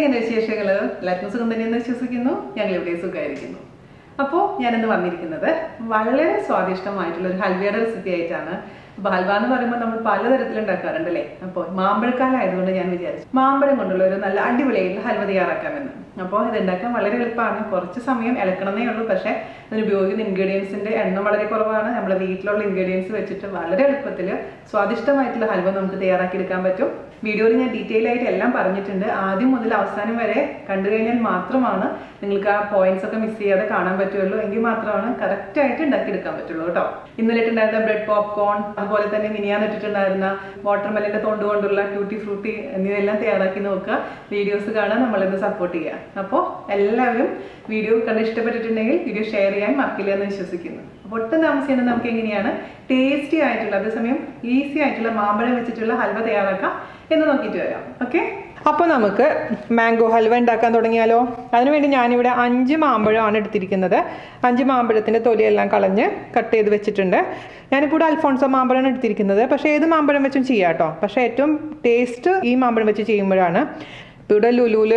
എന്തൊക്കെയാണ് വിശേഷങ്ങൾ? എല്ലാവർക്കും സുഖം തന്നെയെന്ന് വിശ്വസിക്കുന്നു. ഞങ്ങൾ ഇവിടെ സുഖമായിരിക്കുന്നു. അപ്പോൾ ഞാനിന്ന് വന്നിരിക്കുന്നത് വളരെ സ്വാദിഷ്ടമായിട്ടുള്ള ഒരു ഹൽവയുടെ റെസിപ്പി ആയിട്ടാണ്. അപ്പോൾ ഹൽവ എന്ന് പറയുമ്പോൾ നമ്മൾ പലതരത്തിൽ ഉണ്ടാക്കാറുണ്ടല്ലേ. അപ്പോൾ മാമ്പഴക്കാലം ആയതുകൊണ്ട് ഞാൻ വിചാരിച്ചു മാമ്പഴം കൊണ്ടുള്ള ഒരു നല്ല അടിപൊളിയായിട്ടുള്ള ഹൽവ തയ്യാറാക്കാമെന്ന്. അപ്പോൾ ഇത് ഉണ്ടാക്കാൻ വളരെ എളുപ്പമാണ്. കുറച്ച് സമയം ഇളക്കണമെന്നേ ഉള്ളൂ. പക്ഷേ ഇതിന് ഉപയോഗിക്കുന്ന ഇൻഗ്രീഡിയൻസിൻ്റെ എണ്ണം വളരെ കുറവാണ്. നമ്മുടെ വീട്ടിലുള്ള ഇൻഗ്രീഡിയൻസ് വെച്ചിട്ട് വളരെ എളുപ്പത്തിൽ സ്വാദിഷ്ടമായിട്ടുള്ള ഹൽവ നമുക്ക് തയ്യാറാക്കിയെടുക്കാൻ പറ്റും. വീഡിയോയിൽ ഞാൻ ഡീറ്റെയിൽ ആയിട്ട് എല്ലാം പറഞ്ഞിട്ടുണ്ട്. ആദ്യം മുതൽ അവസാനം വരെ കണ്ടു കഴിഞ്ഞാൽ മാത്രമാണ് നിങ്ങൾക്ക് ആ പോയിന്റ്സ് ഒക്കെ മിസ് ചെയ്യാതെ കാണാൻ പറ്റുള്ളൂ. എങ്കിൽ മാത്രമാണ് കറക്റ്റായിട്ട് ഉണ്ടാക്കിയെടുക്കാൻ പറ്റുള്ളൂ കേട്ടോ. ഇന്നലെ ഇട്ടുണ്ടായിരുന്ന ബ്രെഡ് പോപ്കോൺ, അതുപോലെ തന്നെ മിനിയാന്നിട്ടുണ്ടായിരുന്ന വാട്ടർമെലിൻ്റെ തൊണ്ട് കൊണ്ടുള്ള ട്യൂട്ടി ഫ്രൂട്ടി എന്നിവയെല്ലാം തയ്യാറാക്കി നോക്കുക. വീഡിയോസ് കാണാൻ നമ്മളിന്ന് സപ്പോർട്ട് ചെയ്യുക. അപ്പോൾ എല്ലാവരും വീഡിയോ കണ്ട് ഇഷ്ടപ്പെട്ടിട്ടുണ്ടെങ്കിൽ വീഡിയോ ഷെയർ ചെയ്യാൻ മറക്കില്ല എന്ന് വിശ്വസിക്കുന്നു. അപ്പോൾ ഒട്ടും താമസിക്കുന്നത് നമുക്ക് എങ്ങനെയാണ് ടേസ്റ്റി ആയിട്ടുള്ള, അതേസമയം ഈസി ആയിട്ടുള്ള മാമ്പഴം വെച്ചിട്ടുള്ള ഹൽവ തയ്യാറാക്കാം എന്ന് നോക്കിയിട്ട് വരാം. ഓക്കെ, അപ്പോൾ നമുക്ക് മാംഗോ ഹൽവ ഉണ്ടാക്കാൻ തുടങ്ങിയാലോ? അതിനുവേണ്ടി ഞാനിവിടെ 5 മാമ്പഴമാണ് എടുത്തിരിക്കുന്നത്. 5 മാമ്പഴത്തിൻ്റെ തൊലിയെല്ലാം കളഞ്ഞ് കട്ട് ചെയ്ത് വെച്ചിട്ടുണ്ട്. ഞാനിപ്പോൾ ഇവിടെ അൽഫോൺസോ മാമ്പഴമാണ് എടുത്തിരിക്കുന്നത്. പക്ഷേ ഏത് മാമ്പഴം വെച്ചും ചെയ്യാം കേട്ടോ. പക്ഷേ ഏറ്റവും ടേസ്റ്റ് ഈ മാമ്പഴം വെച്ച് ചെയ്യുമ്പോഴാണ്. ഇപ്പോൾ ഇവിടെ ലുലുവിൽ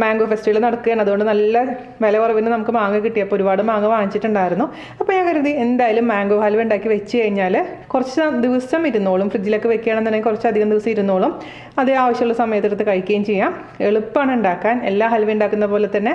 മാംഗോ ഫെസ്റ്റിവൽ നടക്കുകയാണ്. അതുകൊണ്ട് നല്ല വില കുറവിന് നമുക്ക് മാങ്ങ കിട്ടിയപ്പോൾ ഒരുപാട് മാങ്ങ വാങ്ങിച്ചിട്ടുണ്ടായിരുന്നു. അപ്പോൾ ഞാൻ കരുതി എന്തായാലും മാംഗോ ഹൽവ ഉണ്ടാക്കി വെച്ച് കഴിഞ്ഞാൽ കുറച്ച് ദിവസം ഇരുന്നോളും. ഫ്രിഡ്ജിലൊക്കെ വെക്കുകയാണെന്നുണ്ടെങ്കിൽ കുറച്ചധികം ദിവസം ഇരുന്നോളും. അതേ ആവശ്യമുള്ള സമയത്തെടുത്ത് കഴിക്കുകയും ചെയ്യാം. എളുപ്പമാണ് ഉണ്ടാക്കാൻ. എല്ലാ ഹൽവ ഉണ്ടാക്കുന്ന പോലെ തന്നെ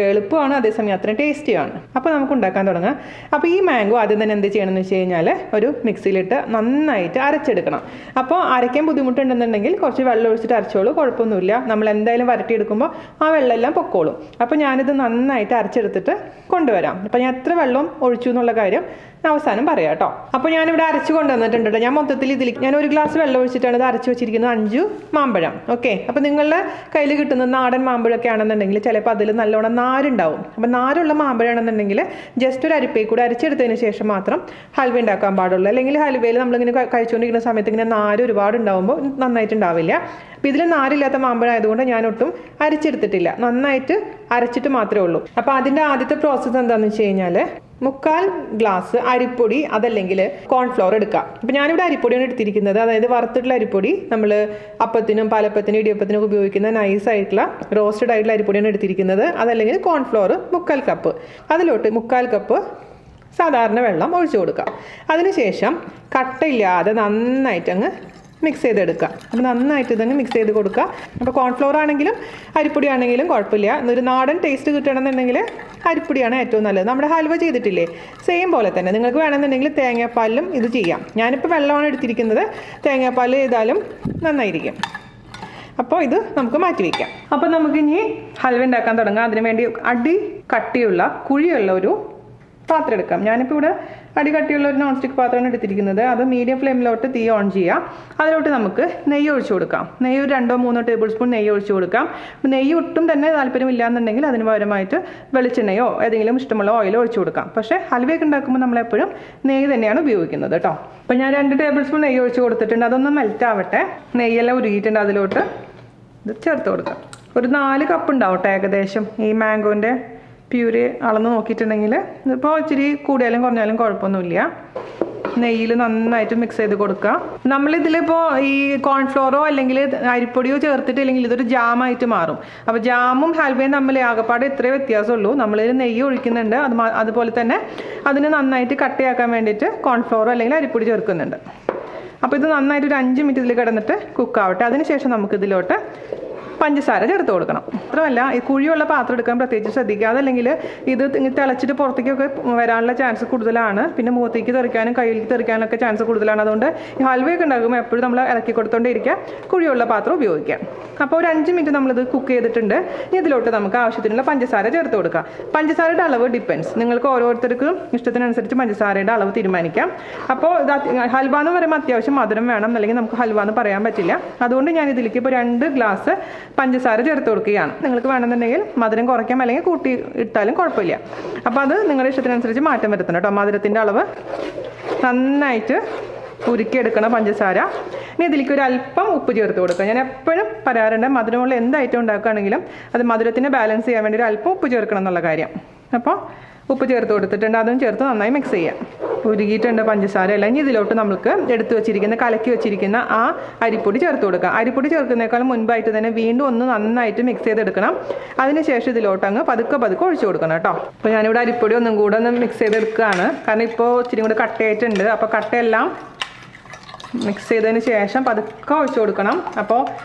എളുപ്പമാണ്, അതേസമയം അത്രയും ടേസ്റ്റിയാണ്. അപ്പോൾ നമുക്ക് ഉണ്ടാക്കാൻ തുടങ്ങാം. അപ്പോൾ ഈ മാംഗോ ആദ്യം തന്നെ എന്ത് ചെയ്യണമെന്ന് വെച്ച് കഴിഞ്ഞാൽ ഒരു മിക്സിയിലിട്ട് നന്നായിട്ട് അരച്ചെടുക്കണം. അപ്പോൾ അരയ്ക്കാൻ ബുദ്ധിമുട്ടുണ്ടെന്നുണ്ടെങ്കിൽ കുറച്ച് വെള്ളം ഒഴിച്ചിട്ട് അരച്ചോളൂ, കുഴപ്പമൊന്നുമില്ല. നമ്മൾ എന്തായാലും വരട്ടിയെടുക്കുമ്പോൾ ആ വെള്ളമെല്ലാം പൊക്കോളും. അപ്പോൾ ഞാനിത് നന്നായിട്ട് അരച്ചെടുത്തിട്ട് കൊണ്ടുവരാം. അപ്പോൾ ഞാൻ എത്ര വെള്ളം ഒഴിച്ചു എന്നുള്ള കാര്യം അവസാനം പറയാം കേട്ടോ. അപ്പോൾ ഞാനിവിടെ അരച്ച് കൊണ്ടുവന്നിട്ടുണ്ട്. ഞാൻ മൊത്തത്തിൽ ഇതിൽ ഞാൻ 1 ഗ്ലാസ് വെള്ളം ഒഴിച്ചിട്ടാണ് ഇത് അരച്ച് വെച്ചിരിക്കുന്നത്. 5 മാമ്പഴം. ഓക്കെ, അപ്പോൾ നിങ്ങളുടെ കയ്യിൽ കിട്ടുന്ന നാടൻ മാമ്പഴമൊക്കെ ആണെന്നുണ്ടെങ്കിൽ ചിലപ്പോൾ അതിൽ നല്ലോണം നാരുണ്ടാവും. അപ്പോൾ നാരുള്ള മാമ്പഴമാണെന്നുണ്ടെങ്കിൽ ജസ്റ്റ് ഒരു അരിപ്പയിൽ കൂടെ അരച്ചെടുത്തതിന് ശേഷം മാത്രം ഹൽവ ഉണ്ടാക്കാൻ പാടുള്ളൂ. അല്ലെങ്കിൽ ഹൽവയിൽ നമ്മളിങ്ങനെ കഴിച്ചുകൊണ്ടിരിക്കുന്ന സമയത്ത് ഇങ്ങനെ നാര് ഒരുപാട് ഉണ്ടാകുമ്പോൾ നന്നായിട്ടുണ്ടാവില്ല. അപ്പോൾ ഇതിൽ നാരില്ലാത്ത മാമ്പഴം ആയതുകൊണ്ട് ഞാൻ ഒട്ടും അരച്ചെടുത്തിട്ടില്ല. നന്നായിട്ട് അരച്ചിട്ട് മാത്രമേ ഉള്ളൂ. അപ്പോൾ അതിൻ്റെ ആദ്യത്തെ പ്രോസസ്സ് എന്താണെന്ന് വെച്ച് കഴിഞ്ഞാൽ 3/4 ഗ്ലാസ് അരിപ്പൊടി, അതല്ലെങ്കിൽ കോൺഫ്ലോർ എടുക്കുക. അപ്പോൾ ഞാനിവിടെ അരിപ്പൊടിയാണ് എടുത്തിരിക്കുന്നത്. അതായത് വറുത്തിട്ടുള്ള അരിപ്പൊടി. നമ്മൾ അപ്പത്തിനും പാലപ്പത്തിനും ഇടിയപ്പത്തിനും ഉപയോഗിക്കുന്ന നൈസായിട്ടുള്ള റോസ്റ്റഡ് ആയിട്ടുള്ള അരിപ്പൊടിയാണ് എടുത്തിരിക്കുന്നത്. അതല്ലെങ്കിൽ കോൺഫ്ലോർ 3/4 കപ്പ്. അതിലോട്ട് 3/4 കപ്പ് സാധാരണ വെള്ളം ഒഴിച്ചു കൊടുക്കുക. അതിനുശേഷം കട്ടയില്ലാതെ നന്നായിട്ട് അങ്ങ് മിക്സ് ചെയ്തെടുക്കുക. അപ്പോൾ നന്നായിട്ട് ഇതങ്ങ് മിക്സ് ചെയ്ത് കൊടുക്കുക. അപ്പോൾ കോൺഫ്ലോർ ആണെങ്കിലും അരിപ്പൊടി ആണെങ്കിലും കുഴപ്പമില്ല. ഒരു നാടൻ ടേസ്റ്റ് കിട്ടണമെന്നുണ്ടെങ്കിൽ അരിപ്പൊടിയാണ് ഏറ്റവും നല്ലത്. നമ്മുടെ ഹൽവ ചെയ്തിട്ടില്ലേ, സെയിം പോലെ തന്നെ നിങ്ങൾക്ക് വേണമെന്നുണ്ടെങ്കിൽ തേങ്ങാപ്പാലിലും ഇത് ചെയ്യാം. ഞാനിപ്പോൾ വെള്ളമാണ് എടുത്തിരിക്കുന്നത്. തേങ്ങാപ്പാൽ ചെയ്താലും നന്നായിരിക്കും. അപ്പോൾ ഇത് നമുക്ക് മാറ്റി വയ്ക്കാം. അപ്പോൾ നമുക്കിനി ഹൽവ ഉണ്ടാക്കാൻ തുടങ്ങാം. അതിനുവേണ്ടി അടി കട്ടിയുള്ള കുഴിയുള്ള ഒരു പാത്രം എടുക്കാം. ഞാനിപ്പോൾ ഇവിടെ അടി കട്ടിയുള്ള ഒരു നോൺ സ്റ്റിക്ക് പാത്രമാണ് എടുത്തിരിക്കുന്നത്. അത് മീഡിയം ഫ്ലെയിമിലോട്ട് തീ ഓൺ ചെയ്യാം. അതിലോട്ട് നമുക്ക് നെയ്യ് ഒഴിച്ചു കൊടുക്കാം. നെയ്യ് ഒരു 2-3 ടേബിൾ സ്പൂൺ നെയ്യ് ഒഴിച്ചു കൊടുക്കാം. നെയ്യ് ഒട്ടും തന്നെ താല്പര്യമില്ല എന്നുണ്ടെങ്കിൽ അതിന് പകരമായിട്ട് വെളിച്ചെണ്ണയോ ഏതെങ്കിലും ഇഷ്ടമുള്ള ഓയിലോ ഒഴിച്ചു കൊടുക്കാം. പക്ഷേ ഹൽവയൊക്കെ ഉണ്ടാക്കുമ്പോൾ നമ്മളെപ്പോഴും നെയ്യ് തന്നെയാണ് ഉപയോഗിക്കുന്നത് കേട്ടോ. അപ്പോൾ ഞാൻ 2 ടേബിൾ സ്പൂൺ നെയ്യ് ഒഴിച്ച് കൊടുത്തിട്ടുണ്ട്. അതൊന്ന് മെൽറ്റ് ആവട്ടെ. നെയ്യെല്ലാം ഉരുകിയിട്ടുണ്ട്. അതിലോട്ട് ഇത് ചേർത്ത് കൊടുക്കാം. ഒരു 4 കപ്പ് ഉണ്ടാവട്ടെ ഏകദേശം. ഈ മാംഗോൻ്റെ പ്യൂരി അളന്ന് നോക്കിയിട്ടുണ്ടെങ്കിൽ ഇതിപ്പോൾ ഇച്ചിരി കൂടിയാലും കുറഞ്ഞാലും കുഴപ്പമൊന്നുമില്ല. നെയ്യിൽ നന്നായിട്ട് മിക്സ് ചെയ്ത് കൊടുക്കുക. നമ്മളിതിലിപ്പോൾ ഈ കോൺഫ്ലോറോ അല്ലെങ്കിൽ അരിപ്പൊടിയോ ചേർത്തിട്ടില്ലെങ്കിൽ ഇതൊരു ജാമായിട്ട് മാറും. അപ്പോൾ ജാമും ഹൽവയും തമ്മിൽ ആകെപ്പാട് ഇത്രേ വ്യത്യാസമുള്ളൂ. നമ്മളിതിൽ നെയ്യ് ഒഴിക്കുന്നുണ്ട്. അതുപോലെ തന്നെ അതിന് നന്നായിട്ട് കട്ടിയാക്കാൻ വേണ്ടിയിട്ട് കോൺഫ്ലോറോ അല്ലെങ്കിൽ അരിപ്പൊടി ചേർക്കുന്നുണ്ട്. അപ്പോൾ ഇത് നന്നായിട്ട് ഒരു 5 മിനിറ്റ് ഇതിൽ കിടന്നിട്ട് കുക്കാവട്ടെ. അതിനുശേഷം നമുക്കിതിലോട്ട് പഞ്ചസാര ചേർത്ത് കൊടുക്കണം. മാത്രമല്ല ഈ കുഴിയുള്ള പാത്രം എടുക്കാൻ പ്രത്യേകിച്ച് ശ്രദ്ധിക്കുക. അതല്ലെങ്കിൽ ഇത് തിളച്ചിട്ട് പുറത്തേക്കൊക്കെ വരാനുള്ള ചാൻസ് കൂടുതലാണ്. പിന്നെ മുഖത്തേക്ക് തെറിക്കാനും കയ്യിലേക്ക് തെറിക്കാനൊക്കെ ചാൻസ് കൂടുതലാണ്. അതുകൊണ്ട് ഈ ഹൽവയൊക്കെ ഉണ്ടാകുമ്പോൾ എപ്പോഴും നമ്മൾ ഇറക്കി കൊടുത്തോണ്ടിരിക്കുക. കുഴിയുള്ള പാത്രം ഉപയോഗിക്കാം. അപ്പോൾ ഒരു 5 മിനിറ്റ് നമ്മളിത് കുക്ക് ചെയ്തിട്ടുണ്ട്. ഇനി ഇതിലോട്ട് നമുക്ക് ആവശ്യത്തിനുള്ള പഞ്ചസാര ചേർത്ത് കൊടുക്കാം. പഞ്ചസാരയുടെ അളവ് ഡിപ്പെൻസ്. നിങ്ങൾക്ക് ഓരോരുത്തർക്കും ഇഷ്ടത്തിനനുസരിച്ച് പഞ്ചസാരയുടെ അളവ് തീരുമാനിക്കാം. അപ്പോൾ ഇത് ഹൽവ എന്ന് പറയുമ്പോൾ അത്യാവശ്യം മധുരം വേണം, അല്ലെങ്കിൽ നമുക്ക് ഹൽവ എന്ന് പറയാൻ പറ്റില്ല. അതുകൊണ്ട് ഞാൻ ഇതിലേക്ക് ഇപ്പോൾ 2 ഗ്ലാസ് പഞ്ചസാര ചേർത്ത് കൊടുക്കുകയാണ്. നിങ്ങൾക്ക് വേണമെന്നുണ്ടെങ്കിൽ മധുരം കുറയ്ക്കാം, അല്ലെങ്കിൽ കൂട്ടി ഇട്ടാലും കുഴപ്പമില്ല. അപ്പോൾ അത് നിങ്ങളുടെ ഇഷ്ടത്തിനനുസരിച്ച് മാറ്റം വരുത്തണം കേട്ടോ. മധുരത്തിൻ്റെ അളവ് നന്നായിട്ട് ഉരുക്കിയെടുക്കണം പഞ്ചസാര. ഇനി ഇതിലേക്ക് ഒരു അല്പം ഉപ്പ് ചേർത്ത് കൊടുക്കുക. ഞാൻ എപ്പോഴും പറയാറുണ്ട്, മധുരമുള്ള എന്ത് ഐറ്റം ഉണ്ടാക്കുകയാണെങ്കിലും അത് മധുരത്തിനെ ബാലൻസ് ചെയ്യാൻ വേണ്ടി ഒരു അല്പം ഉപ്പ് ചേർക്കണം എന്നുള്ള കാര്യം. അപ്പോൾ ഉപ്പ് ചേർത്ത് കൊടുത്തിട്ടുണ്ട്. അതും ചേർത്ത് നന്നായി മിക്സ് ചെയ്യാം. ഉരുകിയിട്ടുണ്ട് പഞ്ചസാര എല്ലാം. ഇനി ഇതിലോട്ട് നമുക്ക് എടുത്തു വെച്ചിരിക്കുന്ന കലക്കി വെച്ചിരിക്കുന്ന ആ അരിപ്പൊടി ചേർത്ത് കൊടുക്കാം. അരിപ്പൊടി ചേർക്കുന്നതിനേക്കാളും മുൻപായിട്ട് തന്നെ വീണ്ടും ഒന്ന് നന്നായിട്ട് മിക്സ് ചെയ്തെടുക്കണം. അതിനുശേഷം ഇതിലോട്ട് അങ്ങ് പതുക്കെ ഒഴിച്ചു കൊടുക്കണം കേട്ടോ. അപ്പോൾ ഞാനിവിടെ അരിപ്പൊടി ഒന്നും കൂടെ ഒന്ന് മിക്സ് ചെയ്തെടുക്കുകയാണ്. കാരണം ഇപ്പോൾ ഇച്ചിരി കൂടെ കട്ടയായിട്ടുണ്ട്. അപ്പോൾ കട്ടയെല്ലാം മിക്സ് ചെയ്തതിന് ശേഷം പതുക്കെ ഒഴിച്ചു കൊടുക്കണം. അപ്പോൾ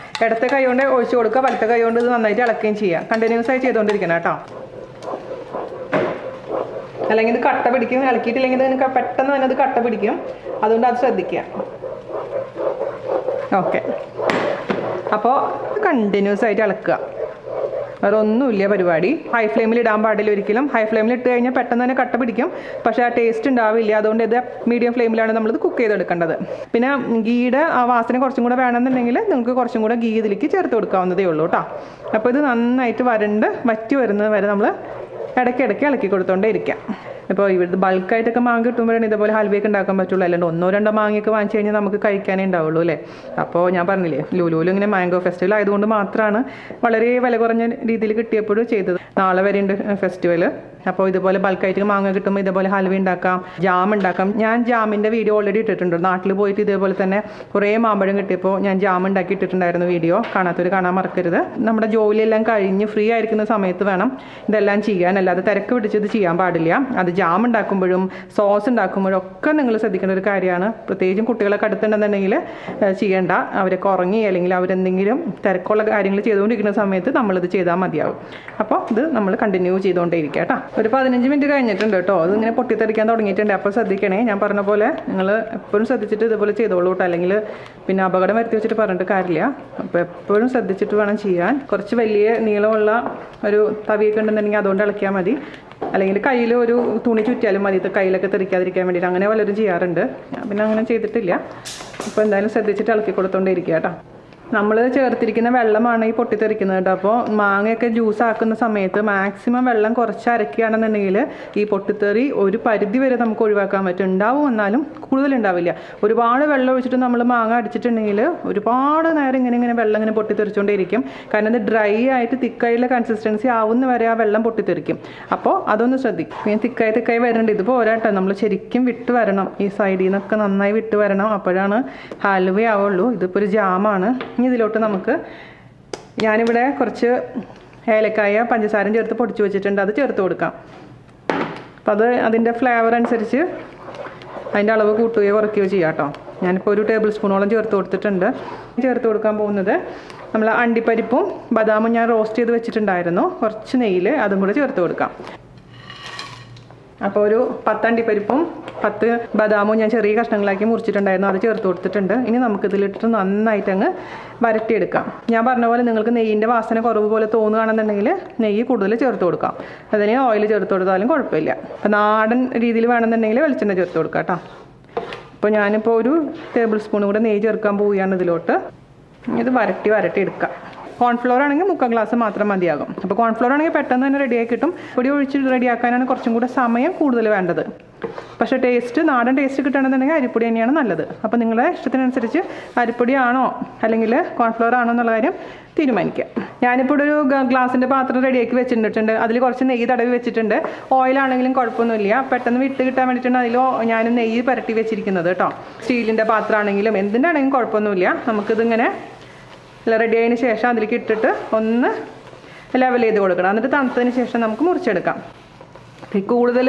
ഇടത്തെ കൈ കൊണ്ട് ഒഴിച്ചു കൊടുക്കുക, വലത്തെ കൈ കൊണ്ട് ഇത് നന്നായിട്ട് ഇളക്കുകയും ചെയ്യുക. കണ്ടിന്യൂസ് ആയി ചെയ്തുകൊണ്ടിരിക്കണം കേട്ടോ. അല്ലെങ്കിൽ ഇത് കട്ട പിടിക്കും. ഇളക്കിയിട്ടില്ലെങ്കിൽ ഇത് പെട്ടെന്ന് തന്നെ ഇത് കട്ട പിടിക്കും. അതുകൊണ്ട് അത് ശ്രദ്ധിക്കുക. ഓക്കെ, അപ്പോൾ കണ്ടിന്യൂസ് ആയിട്ട് ഇളക്കുക. വേറെ ഒന്നുമില്ല പരിപാടി. ഹൈ ഫ്ലെയിമിൽ ഇടാൻ പാടില്ല ഒരിക്കലും. ഹൈ ഫ്ലെയിമിൽ ഇട്ട് കഴിഞ്ഞാൽ പെട്ടെന്ന് തന്നെ കട്ട പിടിക്കും, പക്ഷേ ആ ടേസ്റ്റ് ഉണ്ടാവില്ല. അതുകൊണ്ട് ഇത് മീഡിയം ഫ്ലെയിമിലാണ് നമ്മളിത് കുക്ക് ചെയ്തെടുക്കേണ്ടത്. പിന്നെ ഗീയുടെ ആ വാസന കുറച്ചും കൂടെ വേണമെന്നുണ്ടെങ്കിൽ നിങ്ങൾക്ക് കുറച്ചും കൂടെ ഗീ ഇതിലേക്ക് ചേർത്ത് കൊടുക്കാവുന്നതേ ഉള്ളൂ കേട്ടോ. അപ്പോൾ ഇത് നന്നായിട്ട് വറ്റി വരുന്നത് വരെ നമ്മൾ ഇടയ്ക്കിടയ്ക്ക് ഇളക്കി കൊടുത്തോണ്ടേ ഇരിക്കാം. ഇപ്പോൾ ഇവിടുത്തെ ബൾക്കായിട്ടൊക്കെ മാങ്ങ കിട്ടുമ്പോഴാണ് ഇതേപോലെ ഹൽവയൊക്കെ ഉണ്ടാക്കാൻ പറ്റുള്ളൂ. അല്ലാണ്ട് 1-2 മാങ്ങയൊക്കെ വാങ്ങിച്ചു കഴിഞ്ഞാൽ നമുക്ക് കഴിക്കാനേ ഉണ്ടാവുള്ളൂ അല്ലേ. അപ്പോൾ ഞാൻ പറഞ്ഞില്ലേ, ലുലുവിൽ ഇങ്ങനെ മാംഗോ ഫെസ്റ്റിവൽ ആയതുകൊണ്ട് മാത്രമാണ് വളരെ വില കുറഞ്ഞ രീതിയിൽ കിട്ടിയപ്പോഴും ചെയ്തത്. നാളെ വരെ ഉണ്ട് ഫെസ്റ്റിവൽ. അപ്പോൾ ഇതുപോലെ ബൾക്കായിട്ട് മാങ്ങ കിട്ടുമ്പോൾ ഇതേപോലെ ഹൽവ ഉണ്ടാക്കാം, ജാം ഉണ്ടാക്കാം. ഞാൻ ജാമിൻ്റെ വീഡിയോ ഓൾറെഡി ഇട്ടിട്ടുണ്ട്. നാട്ടിൽ പോയിട്ട് ഇതേപോലെ തന്നെ കുറേ മാമ്പഴം കിട്ടിയപ്പോൾ ഞാൻ ജാം ഉണ്ടാക്കി ഇട്ടിട്ടുണ്ടായിരുന്നു വീഡിയോ. കാണാത്തവർ കാണാൻ മറക്കരുത്. നമ്മുടെ ജോലിയെല്ലാം കഴിഞ്ഞ് ഫ്രീ ആയിരിക്കുന്ന സമയത്ത് വേണം ഇതെല്ലാം ചെയ്യാൻ. അല്ലാതെ തിരക്ക് പിടിച്ചത് ചെയ്യാൻ പാടില്ല. അത് ജാം ഉണ്ടാക്കുമ്പോഴും സോസ് ഉണ്ടാക്കുമ്പോഴും ഒക്കെ നിങ്ങൾ ശ്രദ്ധിക്കേണ്ട ഒരു കാര്യമാണ്. പ്രത്യേകിച്ചും കുട്ടികളൊക്കെ അടുത്തുണ്ടെന്നുണ്ടെങ്കിൽ ചെയ്യേണ്ട. അവരൊക്കെ ഉറങ്ങി അല്ലെങ്കിൽ അവരെന്തെങ്കിലും തിരക്കുള്ള കാര്യങ്ങൾ ചെയ്തുകൊണ്ടിരിക്കുന്ന സമയത്ത് നമ്മളിത് ചെയ്താൽ മതിയാവും. അപ്പോൾ ഇത് നമ്മൾ കണ്ടിന്യൂ ചെയ്തുകൊണ്ടേ ഇരിക്കുക കേട്ടോ. ഒരു 15 മിനിറ്റ് കഴിഞ്ഞിട്ടുണ്ട് കേട്ടോ. അത് ഇങ്ങനെ പൊട്ടിത്തെറിക്കാൻ തുടങ്ങിയിട്ടുണ്ട്. അപ്പോൾ ശ്രദ്ധിക്കണേ. ഞാൻ പറഞ്ഞ പോലെ നിങ്ങൾ എപ്പോഴും ശ്രദ്ധിച്ചിട്ട് ഇതുപോലെ ചെയ്തോളൂ കേട്ടോ. അല്ലെങ്കിൽ പിന്നെ അപകടം വരുത്തി വെച്ചിട്ട് പറഞ്ഞിട്ട് കാര്യമില്ല. അപ്പോൾ എപ്പോഴും ശ്രദ്ധിച്ചിട്ട് വേണം ചെയ്യാൻ. കുറച്ച് വലിയ നീളമുള്ള ഒരു തവിയൊക്കെ ഉണ്ടെന്നുണ്ടെങ്കിൽ അതുകൊണ്ട് ഇളക്കിയാൽ മതി. അല്ലെങ്കിൽ കയ്യിൽ ഒരു തുണി ചുറ്റിയാലും മതി. ഇത് കയ്യിലൊക്കെ തെറിക്കാതിരിക്കാൻ വേണ്ടിയിട്ട്. അങ്ങനെ പലരും ചെയ്യാറുണ്ട്. ഞാൻ പിന്നെ അങ്ങനെ ചെയ്തിട്ടില്ല. അപ്പോൾ എന്തായാലും ശ്രദ്ധിച്ചിട്ട് ഇളക്കി കൊടുത്തോണ്ടേ ഇരിക്കുക കേട്ടോ. നമ്മൾ ചേർത്തിരിക്കുന്ന വെള്ളമാണ് ഈ പൊട്ടിത്തെറിക്കുന്നത് കേട്ടോ. അപ്പോൾ മാങ്ങയൊക്കെ ജ്യൂസ് ആക്കുന്ന സമയത്ത് മാക്സിമം വെള്ളം കുറച്ച് അരക്കുകയാണെന്നുണ്ടെങ്കിൽ ഈ പൊട്ടിത്തെറി ഒരു പരിധി വരെ നമുക്ക് ഒഴിവാക്കാൻ പറ്റും. ഉണ്ടാവും, എന്നാലും കൂടുതലുണ്ടാവില്ല. ഒരുപാട് വെള്ളം ഒഴിച്ചിട്ട് നമ്മൾ മാങ്ങ അടിച്ചിട്ടുണ്ടെങ്കിൽ ഒരുപാട് നേരം ഇങ്ങനെ വെള്ളം ഇങ്ങനെ പൊട്ടിത്തെറിച്ചുകൊണ്ടേയിരിക്കും. കാരണം ഇത് ഡ്രൈ ആയിട്ട് തിക്കായിട്ടുള്ള കൺസിസ്റ്റൻസി ആവുന്ന വരെ ആ വെള്ളം പൊട്ടിത്തെറിക്കും. അപ്പോൾ അതൊന്ന് ശ്രദ്ധിക്കും. ഇങ്ങനെ തിക്കായി വരേണ്ടത്. ഇത് പോരാട്ടോ, നമ്മൾ ശരിക്കും വിട്ട് വരണം. ഈ സൈഡിൽ നിന്നൊക്കെ നന്നായി വിട്ട് വരണം. അപ്പോഴാണ് ഹൽവ ആവുള്ളൂ. ഇതിപ്പോൾ ഒരു ജാമാണ്. ഇനി ഇതിലോട്ട് ഞാനിവിടെ കുറച്ച് ഏലക്കായ പഞ്ചസാരയും ചേർത്ത് പൊടിച്ച് വെച്ചിട്ടുണ്ട്. അത് ചേർത്ത് കൊടുക്കാം. അപ്പം അതിൻ്റെ ഫ്ലേവർ അനുസരിച്ച് അതിൻ്റെ അളവ് കൂട്ടുകയോ കുറയ്ക്കുകയോ ചെയ്യാം കേട്ടോ. ഞാനിപ്പോൾ ഒരു ടേബിൾ സ്പൂണോളം ചേർത്ത് കൊടുത്തിട്ടുണ്ട്. ചേർത്ത് കൊടുക്കാൻ പോകുന്നത് നമ്മൾ അണ്ടിപ്പരിപ്പും ബദാമും ഞാൻ റോസ്റ്റ് ചെയ്ത് വെച്ചിട്ടുണ്ടായിരുന്നു. കുറച്ച് നെയ്യിൽ അതും കൂടെ ചേർത്ത് കൊടുക്കാം. അപ്പോൾ ഒരു 10 അണ്ടിപ്പരിപ്പും 10 ബദാമും ഞാൻ ചെറിയ കഷ്ണങ്ങളാക്കി മുറിച്ചിട്ടുണ്ടായിരുന്നു. അത് ചേർത്ത് കൊടുത്തിട്ടുണ്ട്. ഇനി നമുക്കിതിലിട്ടിട്ട് നന്നായിട്ട് അങ്ങ് വരട്ടിയെടുക്കാം. ഞാൻ പറഞ്ഞ പോലെ നിങ്ങൾക്ക് നെയ്യിൻ്റെ വാസന കുറവ് പോലെ തോന്നുകയാണെന്നുണ്ടെങ്കിൽ നെയ്യ് കൂടുതൽ ചേർത്ത് കൊടുക്കാം. അതിന് ഓയിൽ ചേർത്ത് കൊടുത്താലും കുഴപ്പമില്ല. അപ്പോൾ നാടൻ രീതിയിൽ വേണമെന്നുണ്ടെങ്കിൽ വെളിച്ചെണ്ണ ചേർത്ത് കൊടുക്കാം കേട്ടോ. അപ്പോൾ ഞാനിപ്പോൾ ഒരു ടേബിൾ സ്പൂൺ കൂടെ നെയ്യ് ചേർക്കാൻ പോവുകയാണ് ഇതിലോട്ട്. ഇത് വരട്ടി എടുക്കാം. കോൺഫ്ലോർ ആണെങ്കിൽ 3/4 ഗ്ലാസ് മാത്രം മതിയാകും. അപ്പോൾ കോൺഫ്ലോർ ആണെങ്കിൽ പെട്ടെന്ന് തന്നെ റെഡിയാക്കി കിട്ടും. പൊടി ഒഴിച്ച് റെഡിയാക്കാനാണ് കുറച്ചും കൂടെ സമയം കൂടുതൽ വേണ്ടത്. പക്ഷേ നാടൻ ടേസ്റ്റ് കിട്ടണമെന്നുണ്ടെങ്കിൽ അരിപ്പൊടി തന്നെയാണ് നല്ലത്. അപ്പോൾ നിങ്ങളുടെ ഇഷ്ടത്തിനനുസരിച്ച് അരിപ്പൊടിയാണോ അല്ലെങ്കിൽ കോൺഫ്ലോർ ആണോ എന്നുള്ള കാര്യം തീരുമാനിക്കുക. ഞാനിപ്പോൾ ഒരു ഗ്ലാസിൻ്റെ പാത്രം റെഡിയാക്കി വെച്ചിട്ടുണ്ട്. അതിൽ കുറച്ച് നെയ്യ് തടവി വെച്ചിട്ടുണ്ട്. ഓയിലാണെങ്കിലും കുഴപ്പമൊന്നുമില്ല. പെട്ടെന്ന് വിട്ട് കിട്ടാൻ വേണ്ടിയിട്ടാണ് അതിൽ ഞാൻ നെയ്യ് പുരട്ടി വെച്ചിരിക്കുന്നത് കേട്ടോ. സ്റ്റീലിൻ്റെ പാത്രമാണെങ്കിലും എന്തിൻ്റെ ആണെങ്കിലും കുഴപ്പമൊന്നുമില്ല. നമുക്കിതിങ്ങനെ റെഡി ആയതിന് ശേഷം അതിലേക്ക് ഇട്ടിട്ട് ഒന്ന് ലെവൽ ചെയ്ത് കൊടുക്കണം. എന്നിട്ട് തണുത്തതിന് ശേഷം നമുക്ക് മുറിച്ചെടുക്കാം. കൂടുതൽ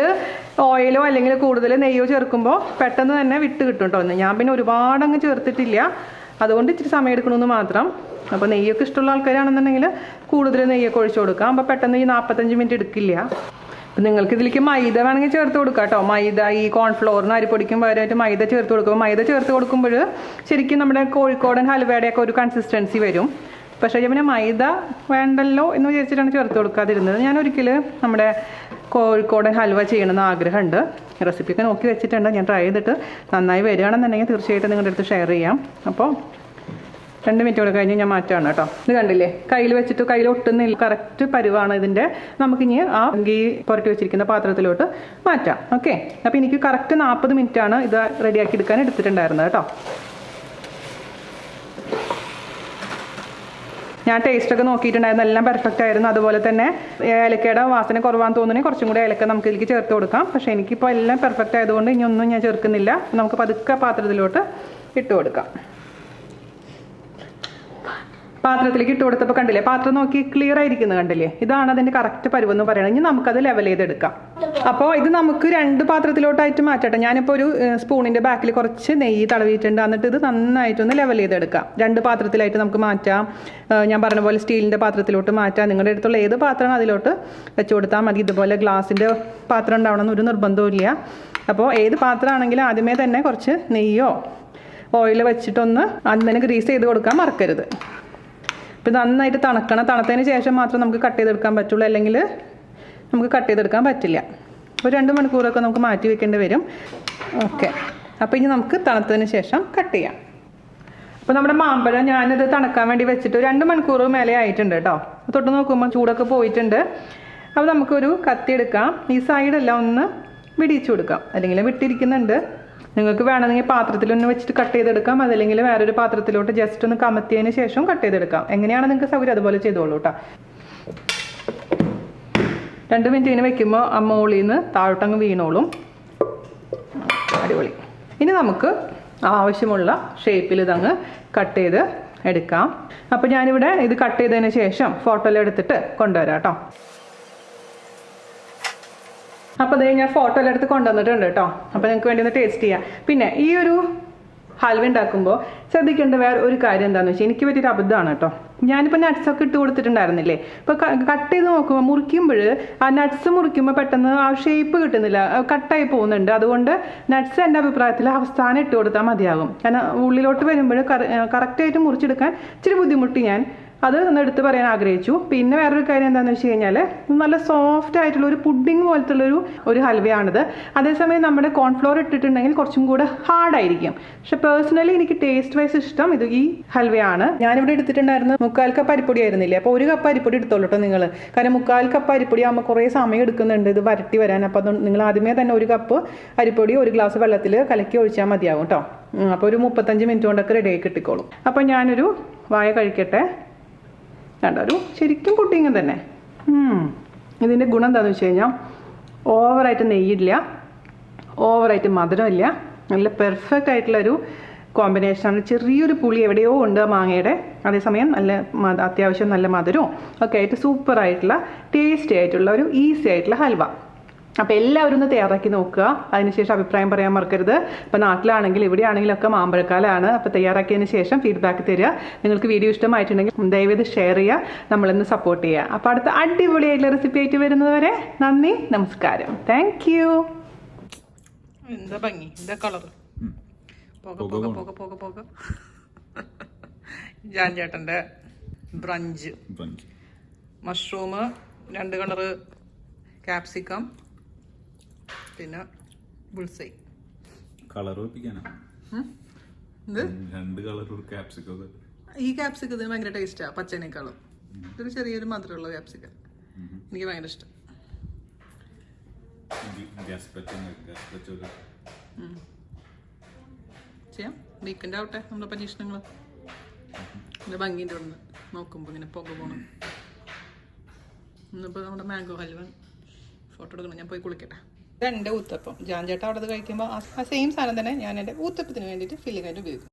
ഓയിലോ അല്ലെങ്കിൽ കൂടുതൽ നെയ്യോ ചേർക്കുമ്പോൾ പെട്ടെന്ന് തന്നെ വിട്ട് കിട്ടും കേട്ടോ. ഞാൻ പിന്നെ ഒരുപാട് അങ്ങ് ചേർത്തിട്ടില്ല, അതുകൊണ്ട് ഇച്ചിരി സമയം എടുക്കണമെന്ന് മാത്രം. അപ്പോൾ നെയ്യൊക്കെ ഇഷ്ടമുള്ള ആൾക്കാരാണെന്നുണ്ടെങ്കിൽ കൂടുതൽ നെയ്യൊക്കെ ഒഴിച്ചു കൊടുക്കാം. അപ്പോൾ പെട്ടെന്ന് ഈ 45 മിനിറ്റ് എടുക്കില്ല. അപ്പം നിങ്ങൾക്ക് ഇതിലേക്ക് മൈദ വേണമെങ്കിൽ ചേർത്ത് കൊടുക്കാം കേട്ടോ. മൈദ ഈ കോൺഫ്ലോറിന് അരിപ്പൊടിക്കും പകരമായിട്ട് മൈദ ചേർത്ത് കൊടുക്കും. മൈദ ചേർത്ത് കൊടുക്കുമ്പോൾ ശരിക്കും നമ്മുടെ കോഴിക്കോടൻ ഹൽവയുടെയൊക്കെ ഒരു കൺസിസ്റ്റൻസി വരും. പക്ഷേ പിന്നെ മൈദ വേണ്ടല്ലോ എന്ന് വിചാരിച്ചിട്ടാണ് ചേർത്ത് കൊടുക്കാതിരുന്നത്. ഞാനൊരിക്കൽ നമ്മുടെ കോഴിക്കോടൻ ഹൽവ ചെയ്യണമെന്ന് ആഗ്രഹമുണ്ട്. റെസിപ്പിയൊക്കെ നോക്കി വെച്ചിട്ടുണ്ട്. ഞാൻ ട്രൈ ചെയ്തിട്ട് നന്നായി വരികയാണെന്നുണ്ടെങ്കിൽ തീർച്ചയായിട്ടും നിങ്ങളുടെ അടുത്ത് ഷെയർ ചെയ്യാം. അപ്പോൾ 2 മിനിറ്റ് കൂടെ കഴിഞ്ഞ് ഞാൻ മാറ്റുകയാണ് കേട്ടോ. ഇത് കണ്ടില്ലേ, കയ്യിൽ വെച്ചിട്ട് കയ്യിൽ ഒട്ടുന്നില്ല. കറക്റ്റ് പരുവാണ് ഇതിൻ്റെ. നമുക്കിനി ആ ഗീ പുരട്ടി വെച്ചിരിക്കുന്ന പാത്രത്തിലോട്ട് മാറ്റാം. ഓക്കെ, അപ്പോൾ എനിക്ക് കറക്റ്റ് 40 മിനിറ്റാണ് ഇത് റെഡിയാക്കി എടുക്കാൻ എടുത്തിട്ടുണ്ടായിരുന്നത് കേട്ടോ. ഞാൻ ടേസ്റ്റൊക്കെ നോക്കിയിട്ടുണ്ടായിരുന്നു, എല്ലാം പെർഫെക്റ്റ് ആയിരുന്നു. അതുപോലെ തന്നെ ഏലക്കയുടെ വാസന കുറവാന്ന് തോന്നുന്നെങ്കിൽ കുറച്ചും കൂടി ഏലക്ക നമുക്ക് ഇതിലേക്ക് ചേർത്ത് കൊടുക്കാം. പക്ഷേ എനിക്കിപ്പോൾ എല്ലാം പെർഫെക്റ്റ് ആയതുകൊണ്ട് ഇനി ഒന്നും ഞാൻ ചേർക്കുന്നില്ല. നമുക്ക് പതുക്കെ പാത്രത്തിലോട്ട് ഇട്ട് കൊടുക്കാം. പാത്രത്തിലേക്ക് ഇട്ട് കൊടുത്തപ്പോൾ കണ്ടില്ലേ, പാത്രം നോക്കി ക്ലിയർ ആയിരിക്കുന്നത് കണ്ടില്ലേ? ഇതാണ് അതിൻ്റെ കറക്റ്റ് പരുവെന്ന് പറയുന്നത്. ഇനി നമുക്കത് ലെവൽ ചെയ്തെടുക്കാം. അപ്പോൾ ഇത് നമുക്ക് 2 പാത്രത്തിലോട്ടായിട്ട് മാറ്റട്ടെ. ഞാനിപ്പോൾ ഒരു സ്പൂണിൻ്റെ ബാക്കിൽ കുറച്ച് നെയ്യ് തടവിയിട്ടുണ്ട്. എന്നിട്ട് ഇത് നന്നായിട്ടൊന്ന് ലെവൽ ചെയ്തെടുക്കാം. 2 പാത്രത്തിലായിട്ട് നമുക്ക് മാറ്റാം. ഞാൻ പറഞ്ഞ പോലെ സ്റ്റീലിൻ്റെ പാത്രത്തിലോട്ട് മാറ്റാം. നിങ്ങളുടെ അടുത്തുള്ള ഏത് പാത്രമാണ് അതിലോട്ട് വെച്ച് കൊടുത്താൽ മതി. ഇതുപോലെ ഗ്ലാസിൻ്റെ പാത്രം ഉണ്ടാവണമെന്ന് ഒരു നിർബന്ധവും. അപ്പോൾ ഏത് പാത്രമാണെങ്കിലും ആദ്യമേ തന്നെ കുറച്ച് നെയ്യോ ഓയിൽ വെച്ചിട്ടൊന്ന് ആദ്യം തന്നെ ഗ്രീസ് ചെയ്ത് കൊടുക്കാൻ മറക്കരുത്. അപ്പോൾ നന്നായിട്ട് തണുക്കണം. തണുത്തതിന് ശേഷം മാത്രം നമുക്ക് കട്ട് ചെയ്തെടുക്കാൻ പറ്റുള്ളൂ, അല്ലെങ്കിൽ നമുക്ക് കട്ട് ചെയ്തെടുക്കാൻ പറ്റില്ല. ഒരു 2 മണിക്കൂറൊക്കെ നമുക്ക് മാറ്റി വെക്കേണ്ടി വരും. ഓക്കെ, അപ്പോൾ ഇനി നമുക്ക് തണുത്തതിന് ശേഷം കട്ട് ചെയ്യാം. അപ്പോൾ നമ്മുടെ മാമ്പഴം ഞാനിത് തണുക്കാൻ വേണ്ടി വെച്ചിട്ട് 2 മണിക്കൂർ മേലെ ആയിട്ടുണ്ട് കേട്ടോ. തൊട്ട് നോക്കുമ്പോൾ ചൂടൊക്കെ പോയിട്ടുണ്ട്. അപ്പോൾ നമുക്കൊരു കത്തി എടുക്കാം. ഈ സൈഡെല്ലാം ഒന്ന് വിടിയിച്ചു കൊടുക്കാം, അല്ലെങ്കിൽ വിട്ടിരിക്കുന്നുണ്ട്. നിങ്ങൾക്ക് വേണമെങ്കിൽ പാത്രത്തിലൊന്ന് വെച്ചിട്ട് കട്ട് ചെയ്തെടുക്കാം, അതല്ലെങ്കിൽ വേറൊരു പാത്രത്തിലോട്ട് ജസ്റ്റ് ഒന്ന് കമത്തിയതിന് ശേഷം കട്ട് ചെയ്തെടുക്കാം. എങ്ങനെയാണ് നിങ്ങൾക്ക് സൗകര്യം അതുപോലെ ചെയ്തോളൂ കേട്ടോ. 2 മിനിറ്റ് ഇങ്ങനെ വെക്കുമ്പോൾ ആ മോളിൽ നിന്ന് താഴോട്ടങ്ങ് വീണോളും. അടിപൊളി. ഇനി നമുക്ക് ആവശ്യമുള്ള ഷേപ്പിൽ ഇതങ്ങ് കട്ട് ചെയ്ത് എടുക്കാം. അപ്പോൾ ഞാനിവിടെ ഇത് കട്ട് ചെയ്തതിന് ശേഷം ഫോട്ടോയിൽ എടുത്തിട്ട് കൊണ്ടുവരാം കേട്ടോ. അപ്പോൾ അത് ഞാൻ ഫോട്ടോയിൽ എടുത്ത് കൊണ്ടുവന്നിട്ടുണ്ട് കേട്ടോ. അപ്പോൾ നിങ്ങൾക്ക് വേണ്ടി ഒന്ന് ടേസ്റ്റ് ചെയ്യാം. പിന്നെ ഈ ഒരു ഹൽവ ഉണ്ടാക്കുമ്പോൾ ശ്രദ്ധിക്കേണ്ട വേറെ ഒരു കാര്യം എന്താണെന്ന് വെച്ചാൽ, എനിക്ക് പറ്റിയൊരു അബദ്ധമാണ് കേട്ടോ. ഞാനിപ്പോൾ നട്ട്സൊക്കെ ഇട്ട് കൊടുത്തിട്ടുണ്ടായിരുന്നില്ലേ, ഇപ്പോൾ കട്ട് ചെയ്ത് നോക്കുമ്പോൾ മുറിക്കുമ്പോൾ ആ നട്ട്സ് മുറിക്കുമ്പോൾ പെട്ടെന്ന് ആ ഷേപ്പ് കിട്ടുന്നില്ല, കട്ടായി പോകുന്നുണ്ട്. അതുകൊണ്ട് നട്ട്സ് എൻ്റെ അഭിപ്രായത്തിൽ അവസാനം ഇട്ട് കൊടുത്താൽ മതിയാകും. കാരണം ഉള്ളിലോട്ട് വരുമ്പോൾ കറക്റ്റായിട്ട് മുറിച്ചെടുക്കാൻ ഇച്ചിരി ബുദ്ധിമുട്ടി. ഞാൻ അത് ഒന്ന് എടുത്ത് പറയാൻ ആഗ്രഹിച്ചു. പിന്നെ വേറൊരു കാര്യം എന്താണെന്ന് വെച്ച് കഴിഞ്ഞാൽ, നല്ല സോഫ്റ്റ് ആയിട്ടുള്ള ഒരു പുഡിങ് പോലത്തുള്ളൊരു ഹൽവയാണിത്. അതേസമയം നമ്മുടെ കോൺഫ്ലോർ ഇട്ടിട്ടുണ്ടെങ്കിൽ കുറച്ചും കൂടെ ഹാർഡായിരിക്കും. പക്ഷെ പേഴ്സണലി എനിക്ക് ടേസ്റ്റ് വൈസ് ഇഷ്ടം ഇത് ഈ ഹൽവയാണ്. ഞാനിവിടെ എടുത്തിട്ടുണ്ടായിരുന്നു 3/4 കപ്പ് അരിപ്പൊടി ആയിരുന്നില്ലേ. അപ്പോൾ 1 കപ്പ് അരിപ്പൊടി എടുത്തോളൂ കേട്ടോ നിങ്ങൾ. കാരണം 3/4 കപ്പ് അരിപ്പൊടി ആകുമ്പോൾ കുറേ സമയം എടുക്കുന്നുണ്ട് ഇത് വരട്ടി വരാൻ. അപ്പോൾ അത് നിങ്ങൾ ആദ്യമേ തന്നെ 1 കപ്പ് അരിപ്പൊടി 1 ഗ്ലാസ് വെള്ളത്തിൽ കലക്കി ഒഴിച്ചാൽ മതിയാവും കേട്ടോ. അപ്പോൾ ഒരു 35 മിനിറ്റ് കൊണ്ടൊക്കെ റെഡിയായി കിട്ടിക്കോളും. അപ്പോൾ ഞാനൊരു വായ കഴിക്കട്ടെ. വേണ്ട, ഒരു ശരിക്കും പുഡിങ് തന്നെ. ഇതിൻ്റെ ഗുണം എന്താണെന്ന് വെച്ച് കഴിഞ്ഞാൽ, ഓവറായിട്ട് നെയ്യില്ല, ഓവറായിട്ട് മധുരമില്ല, നല്ല പെർഫെക്റ്റ് ആയിട്ടുള്ളൊരു കോമ്പിനേഷനാണ്. ചെറിയൊരു പുളി എവിടെയോ ഉണ്ട് മാങ്ങയുടെ, അതേസമയം നല്ല അത്യാവശ്യം നല്ല മധുരവും ഒക്കെ ആയിട്ട് സൂപ്പറായിട്ടുള്ള ടേസ്റ്റി ആയിട്ടുള്ള ഒരു ഈസി ആയിട്ടുള്ള ഹൽവ. അപ്പോൾ എല്ലാവരും ഒന്ന് തയ്യാറാക്കി നോക്കുക. അതിനുശേഷം അഭിപ്രായം പറയാൻ മറക്കരുത്. ഇപ്പോൾ നാട്ടിലാണെങ്കിൽ ഇവിടെയാണെങ്കിലും ഒക്കെ മാമ്പഴക്കാലമാണ്. അപ്പോൾ തയ്യാറാക്കിയതിന് ശേഷം ഫീഡ്ബാക്ക് തരിക. നിങ്ങൾക്ക് വീഡിയോ ഇഷ്ടമായിട്ടുണ്ടെങ്കിൽ ദയവേത് ഷെയർ ചെയ്യുക, നമ്മളൊന്ന് സപ്പോർട്ട് ചെയ്യുക. അപ്പോൾ അടുത്ത അടിപൊളിയായിട്ടുള്ള റെസിപ്പി ആയിട്ട് വരുന്നതുവരെ നന്ദി, നമസ്കാരം. Thank you. എന്താ ഭംഗി, എന്താ കളറ്, പോക ജാൻ ചേട്ടൻ്റെ ബ്രഞ്ച് മഷ്റൂം, 2 കളറ് ക്യാപ്സിക്കം, പിന്നെ ബുൾസൈ. കളർ ഈ ക്യാപ്സിക്കത്തിന് ഭയങ്കര ടേസ്റ്റാണ് പച്ചനേക്കാളും. ഇതൊരു ചെറിയൊരു മധുരമുള്ള ക്യാപ്സിക്കം എനിക്ക് ഭയങ്കര ഇഷ്ടം. ചെയ്യാം, വീക്കെൻഡ് ആവട്ടെ നമ്മുടെ പരീക്ഷണങ്ങൾ. ഇതിൻ്റെ ഭംഗിൻ്റെ ഒന്ന് നോക്കുമ്പോൾ ഇങ്ങനെ പുക പോകണം. ഇന്നിപ്പോൾ നമ്മുടെ മാംഗോ ഹൽവ ഫോട്ടോ എടുക്കണം. ഞാൻ പോയി കുളിക്കട്ടെ. 2 ഊത്തപ്പം ജാൻ ചേട്ടാ അവിടെ കഴിക്കുമ്പോൾ ആ സെയിം സാധനം തന്നെ ഞാൻ എൻ്റെ ഊത്തപ്പത്തിന് വേണ്ടിയിട്ട് ഫില്ലിംഗ് ആയിട്ട് ഉപയോഗിക്കും.